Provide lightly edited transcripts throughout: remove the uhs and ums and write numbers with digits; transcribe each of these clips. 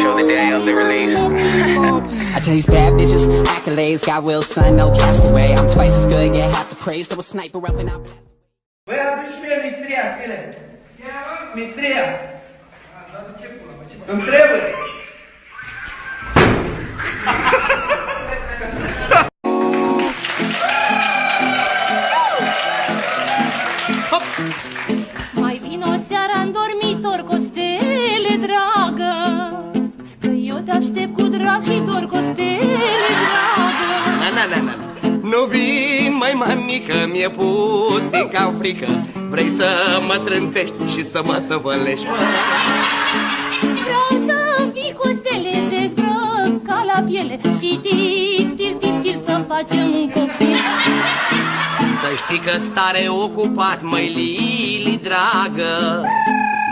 show the day of the release. I chase bad bitches, accolades, got will, son, no castaway. I'm twice as good, get half the praise. Throw a sniper up and out. Băi, aduci mie mistria, stile. Mistria. Îmi trebuie. Mai vin o seară în dormitor cu stele, dragă, că eu te aștept cu drag și dor cu stele, dragă. Na. Nu vin, mai mămică, mi-e puțin cam frică. Vrei să mă trântești și să mă tăvălești, mă? Vreau să vii cu stele dezbrăcat la piele și til să facem un copil. Să știi că stare ocupat, măi Lili, dragă.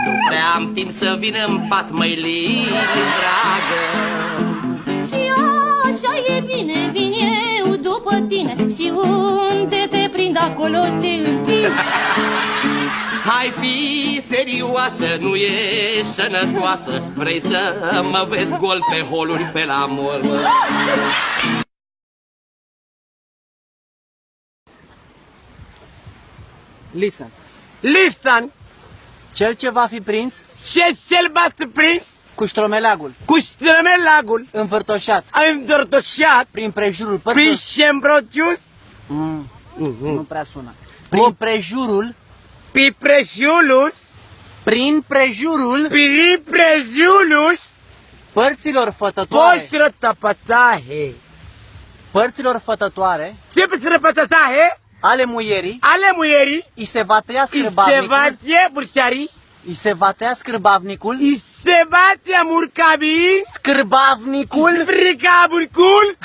Nu prea am timp să vin în pat, măi Lili, dragă. Și așa e bine, vin eu după tine și unde te prind acolo te întind. Hai fi serioasă, nu ești sănătoasă. Vrei să mă vezi gol pe holuri pe la mor, mă? Listen. Listen! Cel ce va fi prins Ce-l bat prins? cu ștromeleagul, Cu strămelagul învârtoșat întortoșat prin prejurul prin părților... șembrocius Nu prea sună. Prin prejurul... prin prejulus părților fătătoare... postro tapatahe Părților fătătoare sempre se repatasahe ale muierii ale muieri îi se va tăia se scârbavnicul, batie burșari îi se va tăia scârbavnicul, se batie murcabi scârbavnicul spricaburcul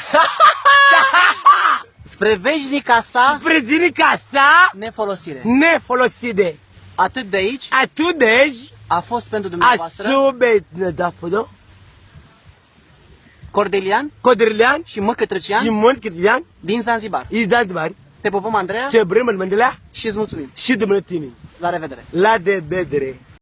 spre veșnica sa prezinica sa nefolosire. nefoloside. Atât de aici Atudej a fost pentru dumneavoastră asube dafodo Cordelian Codrilian și Măcătrăcean și Montcrilian din Zanzibar. Izaldivar Te popăm, Andreea, ce brâmăl mândela și îți mulțumim. și de mătini La revedere! la de bedre.